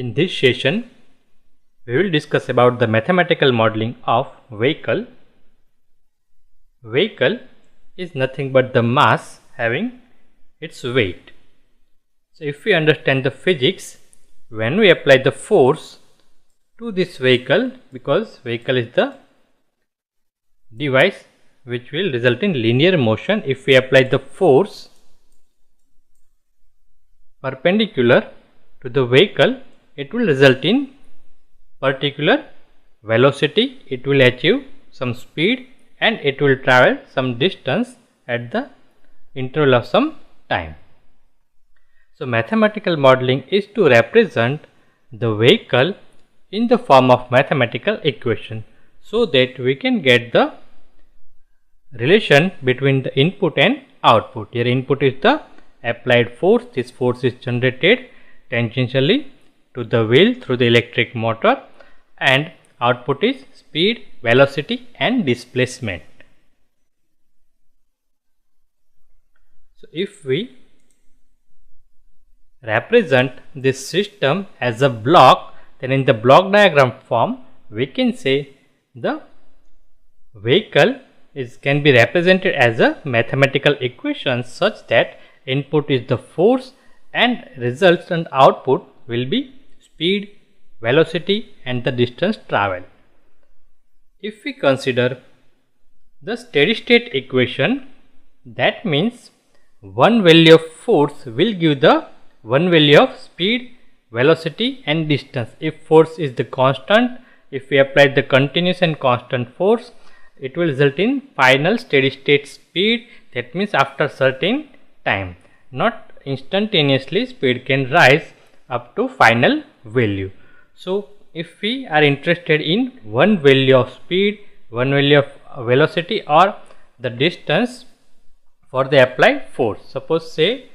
In this session, we will discuss about the mathematical modeling of vehicle. Vehicle is nothing but the mass having its weight. So if we understand the physics, when we apply the force to this vehicle, because vehicle is the device which will result in linear motion, if we apply the force perpendicular to the vehicle, it will result in particular velocity, it will achieve some speed and it will travel some distance at the interval of some time. So mathematical modeling is to represent the vehicle in the form of mathematical equation, so that we can get the relation between the input and output. Here input is the applied force. This force is generated tangentially to the wheel through the electric motor, and output is speed, velocity and displacement. So if we represent this system as a block, then in the block diagram form we can say the vehicle can be represented as a mathematical equation such that input is the force and resultant output will be speed, velocity and the distance traveled. If we consider the steady state equation, that means one value of force will give the one value of speed, velocity and distance. If force is the constant, if we apply the continuous and constant force, it will result in final steady state speed. That means after certain time, not instantaneously, speed can rise up to final value. So if we are interested in one value of speed, one value of velocity or the distance for the applied force, suppose say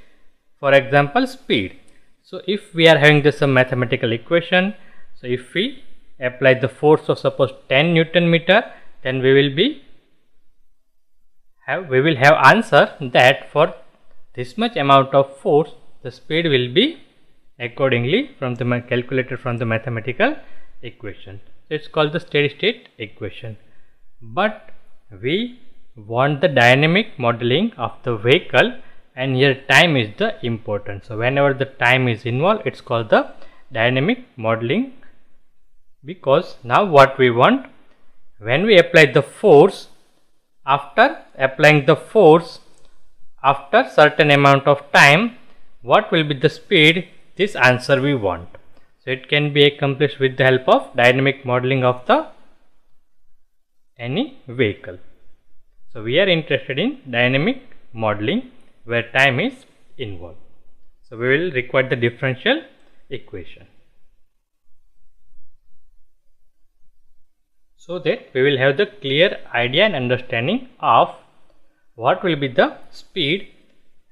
for example speed. So if we are having this some mathematical equation, so if we apply the force of suppose 10 Newton meter, then we will have answer that for this much amount of force the speed will be accordingly from the calculated from the mathematical equation. So it's called the steady state equation. But we want the dynamic modeling of the vehicle, and here time is the important. So whenever the time is involved, it's called the dynamic modeling, because now what we want, when we apply the force, after applying the force after certain amount of time, what will be the speed? This answer we want. So it can be accomplished with the help of dynamic modeling of the any vehicle. So we are interested in dynamic modeling where time is involved. So we will require the differential equation, so that we will have the clear idea and understanding of what will be the speed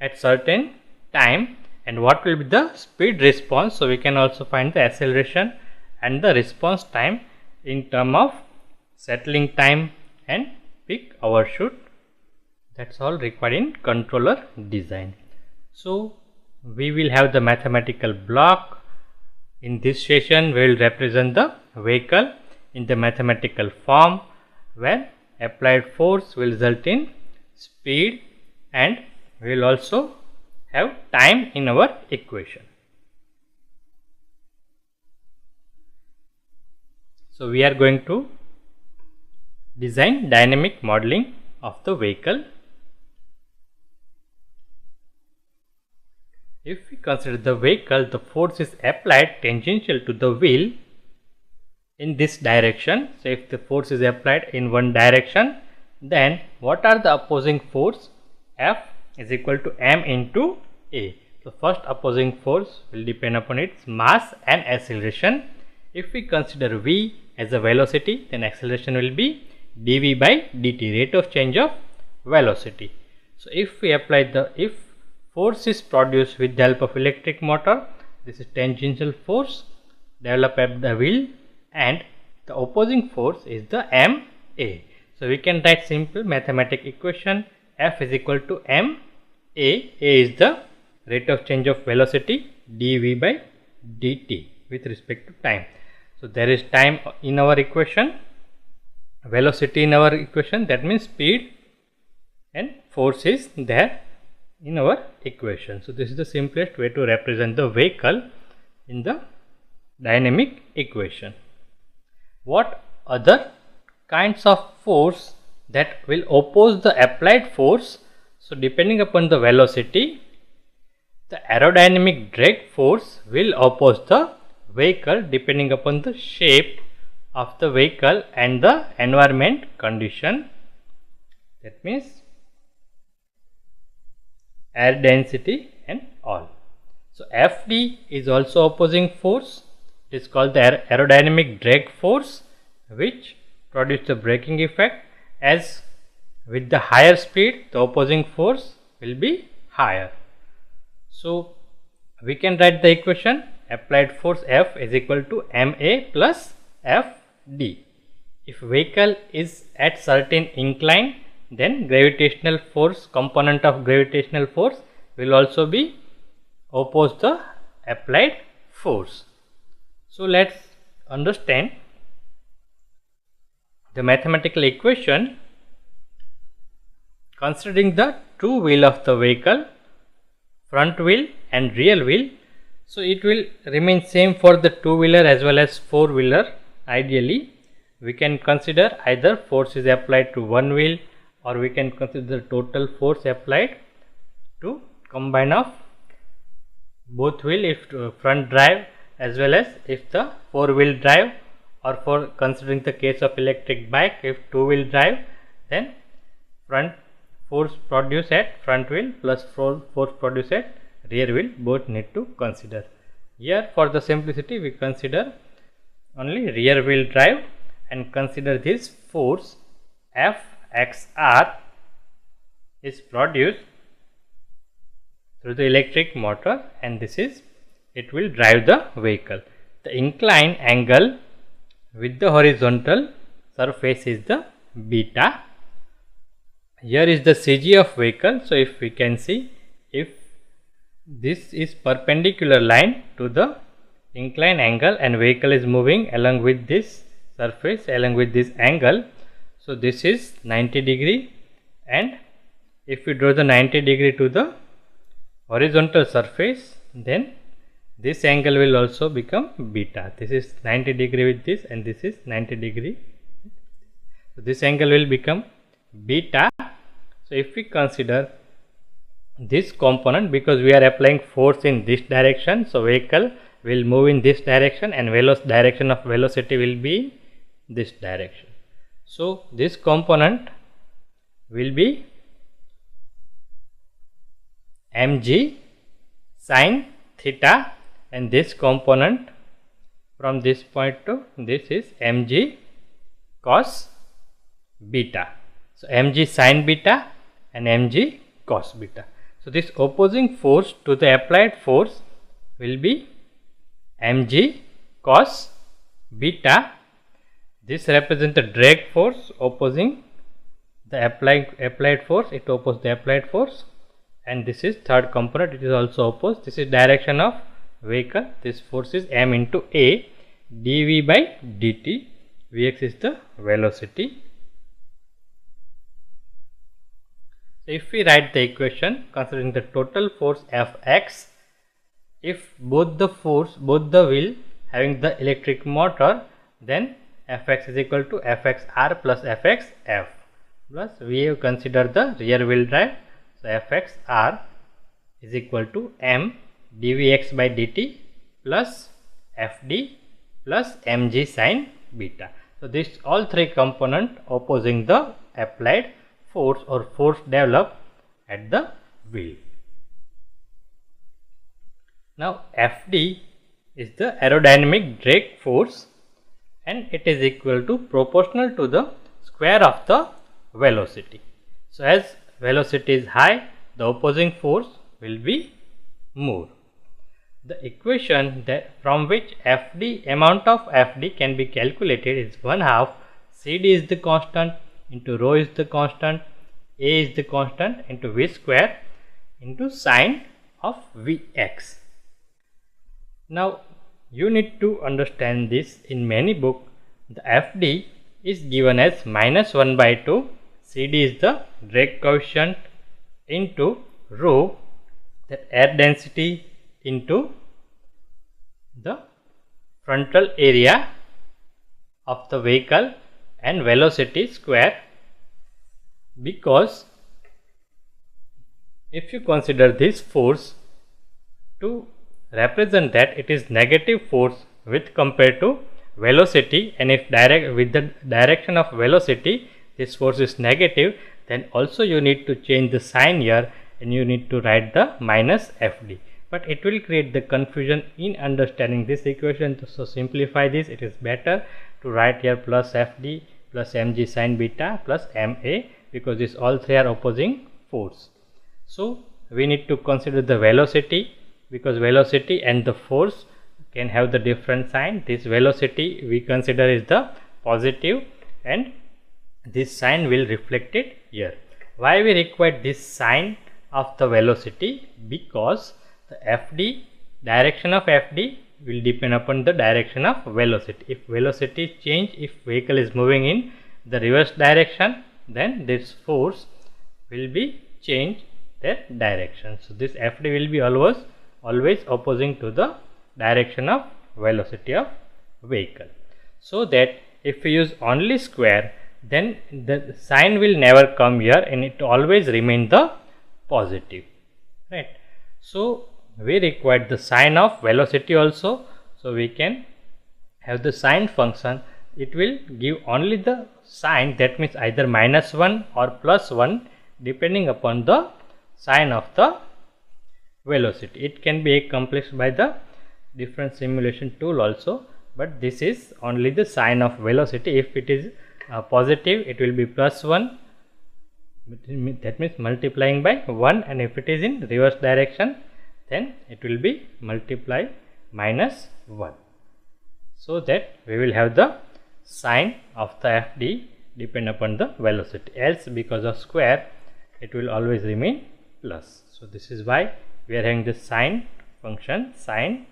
at certain time and what will be the speed response. So we can also find the acceleration and the response time in term of settling time and peak overshoot. That's all required in controller design. So we will have the mathematical block. In this session we will represent the vehicle in the mathematical form, where applied force will result in speed and we will also have time in our equation. So we are going to design dynamic modeling of the vehicle. If we consider the vehicle, the force is applied tangential to the wheel in this direction. So if the force is applied in one direction, then what are the opposing force? F is equal to m into a. So first opposing force will depend upon its mass and acceleration. If we consider v as a velocity, then acceleration will be dv by dt, rate of change of velocity. So if we apply if force is produced with the help of electric motor, this is tangential force developed at the wheel, and the opposing force is the ma. So we can write simple mathematical equation. F is equal to ma. A is the rate of change of velocity, dv by dt. with respect to time. So there is time in our equation, velocity in our equation, that means speed, and force is there in our equation. So this is the simplest way to represent the vehicle in the dynamic equation. What other kinds of force that will oppose the applied force? So depending upon the velocity, the aerodynamic drag force will oppose the vehicle depending upon the shape of the vehicle and the environment condition. That means air density and all. So Fd is also opposing force. It is called the aerodynamic drag force, which produces the braking effect. As with the higher speed, the opposing force will be higher. So we can write the equation: applied force F is equal to ma plus Fd. If vehicle is at certain incline, then gravitational force, component of gravitational force will also be oppose the applied force. So let's understand the mathematical equation considering the two wheel of the vehicle, front wheel and rear wheel. So it will remain same for the two wheeler as well as four wheeler. Ideally we can consider either force is applied to one wheel, or we can consider the total force applied to combine of both wheel if front drive as well as if the four wheel drive, or for considering the case of electric bike, if two wheel drive, then front force produced at front wheel plus force produced at rear wheel, both need to consider. Here for the simplicity we consider only rear wheel drive and consider this force Fxr is produced through the electric motor, and this is, it will drive the vehicle. The incline angle with the horizontal surface is the beta. Here is the CG of vehicle. So if we can see, if this is perpendicular line to the incline angle and vehicle is moving along with this surface, along with this angle, so this is 90 degree, and if we draw the 90 degree to the horizontal surface, then this angle will also become beta. This is 90 degree with this, and this is 90 degree. So this angle will become beta. So if we consider this component, because we are applying force in this direction, so vehicle will move in this direction and direction of velocity will be this direction. So this component will be mg sin theta, and this component from this point to this is mg cos beta. So mg sin beta and mg cos beta. So this opposing force to the applied force will be mg cos beta. This represents the drag force opposing the applied force, it opposes the applied force, and this is third component, it is also opposed. This is direction of vehicle, this force is m into a dv by dt, vx is the velocity. So if we write the equation considering the total force Fx, if both the wheel having the electric motor, then Fx is equal to Fxr plus Fxf, plus we have considered the rear wheel drive, so Fxr is equal to m dvx by dt plus Fd plus mg sin beta. So this all three component opposing the applied force or force developed at the wheel. Now Fd is the aerodynamic drag force, and it is equal to proportional to the square of the velocity. So as velocity is high, the opposing force will be more. The equation that from which Fd, amount of Fd can be calculated is 1/2 CD is the constant into rho is the constant, A is the constant into V square into sine of Vx. Now you need to understand this. In many books, the FD is given as -1/2. CD is the drag coefficient into rho, that air density, into the frontal area of the vehicle and velocity square, because if you consider this force to represent that it is negative force with compared to velocity, and if with the direction of velocity this force is negative, then also you need to change the sign here and you need to write the -FD. But it will create the confusion in understanding this equation. So simplify this. It is better to write here plus FD plus mg sin beta plus ma, because these all three are opposing force. So we need to consider the velocity, because velocity and the force can have the different sign. This velocity we consider is the positive and this sign will reflect it here. Why we require this sign of the velocity? Because the FD, direction of FD will depend upon the direction of velocity. If velocity change, if vehicle is moving in the reverse direction, then this force will be change their direction. So this FD will be always opposing to the direction of velocity of vehicle. So that if we use only square, then the sign will never come here and it always remain the positive, right? So we require the sign of velocity also. So we can have the sign function. It will give only the sign, that means either -1 or +1 depending upon the sign of the velocity. It can be accomplished by the different simulation tool also, but this is only the sign of velocity. If it is positive, it will be +1, that means multiplying by 1, and if it is in reverse direction, then it will be multiply -1, so that we will have the sign of the FD depend upon the velocity. Else, because of square, it will always remain plus. So this is why we are having the sign function. Sign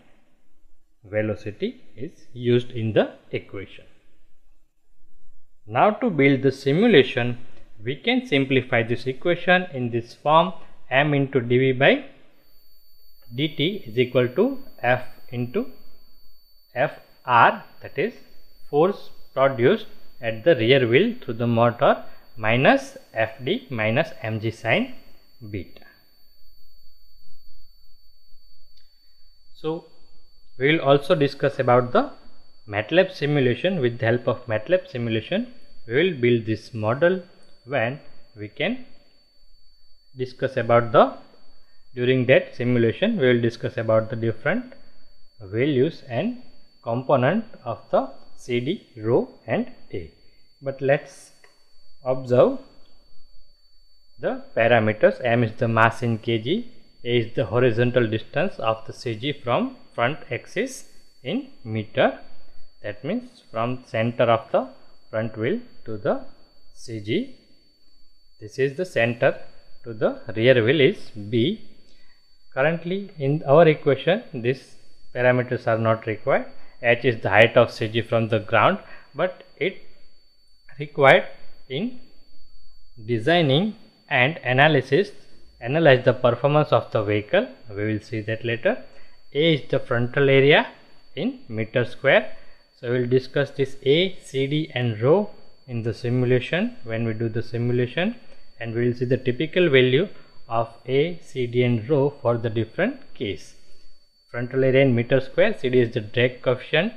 velocity is used in the equation. Now to build the simulation, we can simplify this equation in this form: m into dv by dt is equal to f into fr, that is force produced at the rear wheel through the motor, minus fd minus mg sin beta. So we will also discuss about the MATLAB simulation. With the help of MATLAB simulation, we will build this model, when we can discuss about the, during that simulation we will discuss about the different values and component of the CD, rho and A. But let's observe the parameters. M is the mass in kg, A is the horizontal distance of the CG from front axis in meter, that means from center of the front wheel to the CG. This is the center to the rear wheel is B. Currently in our equation these parameters are not required. H is the height of CG from the ground, but it required in designing and analyze the performance of the vehicle. We will see that later. A is the frontal area in meter square. So we will discuss this A, CD and rho in the simulation when we do the simulation, and we will see the typical value of A, CD and rho for the different case. Frontal area in meter square, CD is the drag coefficient,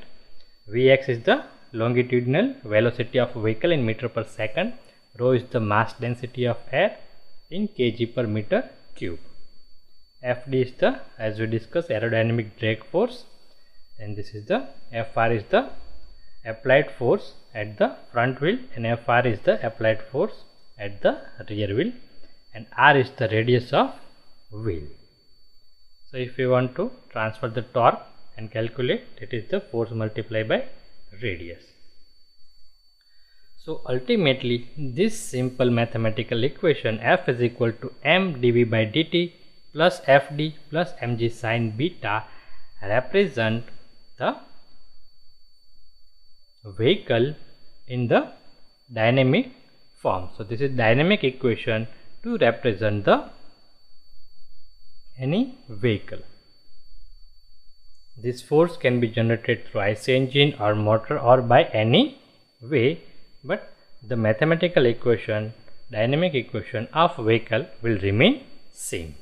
Vx is the longitudinal velocity of vehicle in meter per second, rho is the mass density of air in kg per meter cube. Fd is the, as we discussed, aerodynamic drag force, and this is the Fr is the applied force at the front wheel, and Fr is the applied force at the rear wheel, and R is the radius of wheel. So if we want to transfer the torque and calculate, it is the force multiplied by radius. So ultimately this simple mathematical equation, F is equal to m dv by dt plus fd plus mg sin beta, represent the vehicle in the dynamic form. So this is dynamic equation to represent the any vehicle. This force can be generated through IC engine or motor or by any way, but the mathematical equation, dynamic equation of vehicle will remain same.